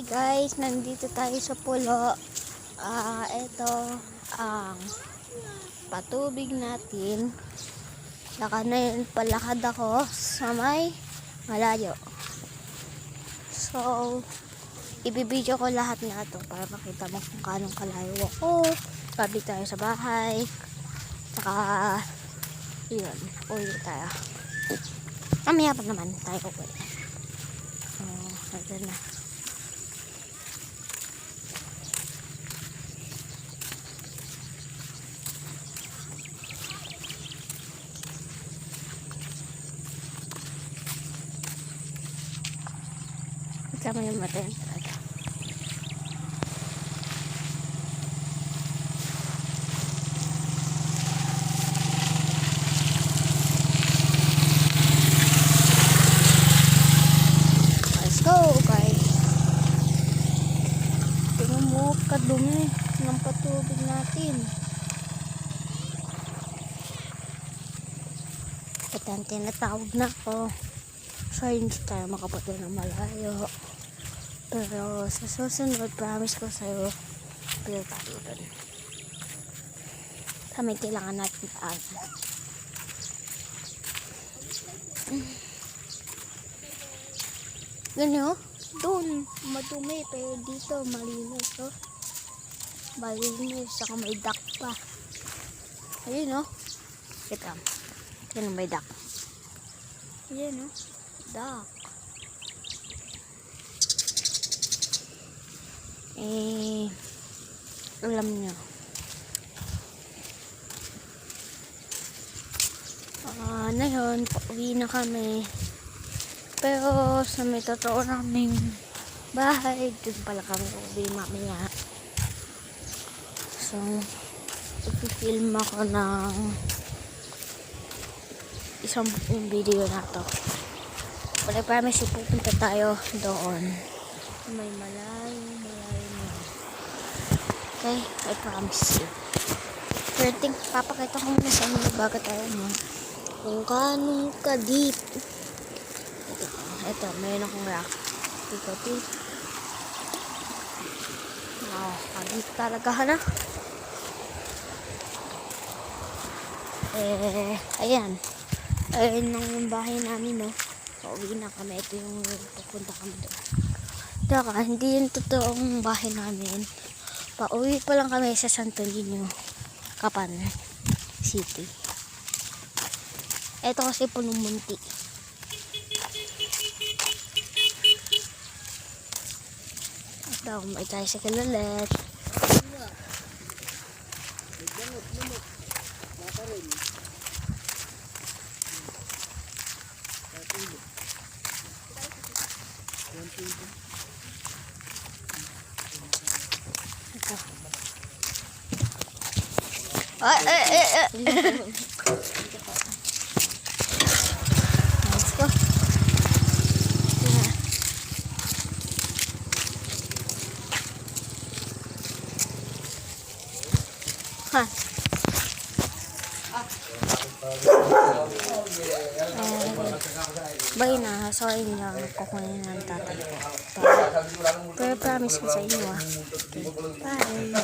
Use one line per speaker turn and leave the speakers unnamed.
Guys, nandito tayo sa pulo. Ito ang patubig natin. Palakad ako sa may malayo. So, ibibidyo ko lahat na ito para makita mo kung kanong kalayo ako. Pabi tayo sa bahay. Saka, yun, uwi tayo. Mamaya pa naman tayo uwi. So, ito na. Sama yung mata yan talaga. Let's go guys. Tingnan mo kadumi ng patubig natin. Ito ang tinatawag na ako. So hindi tayo makapunta ng malayo. Pero sa susunod, promise ko sa'yo, pila tayo doon. Kami kailangan natin paanan. Ganyan, doon, madumi, pero dito, malinis, oh. Malinis, saka may duck pa. Ayun, oh. Kita, yan may duck. Ayan, oh. Duck. Alam nyo. Na yun, pauwi na kami. Pero sa may totoo naming bahay, dun pala kami uuwi mamaya. So, ipifilm ako ng isang video na to. But I promise you, pupunta tayo doon. May malayo na. Okay, I promise you. Pero papakita ko muna sa inyo bago tayo mo. Kung kanong ka-deep. Ito, mayroon akong rock. Ito. Wow, ka-deep talaga na. Ayan. Ayan yung bahay namin, no. Pauwi na kami. Ito yung pupunta kami doon. Daka, hindi yung totoong bahay namin. Pauwi pa lang kami sa Santo Niño, Capan City. Ito kasi punong munti. Ito, may tricycle ulit. Ito. Let's go. Bye na, sorry nga kukunin ng tatay ko. Pero promise ko sa inyo, okay. Bye.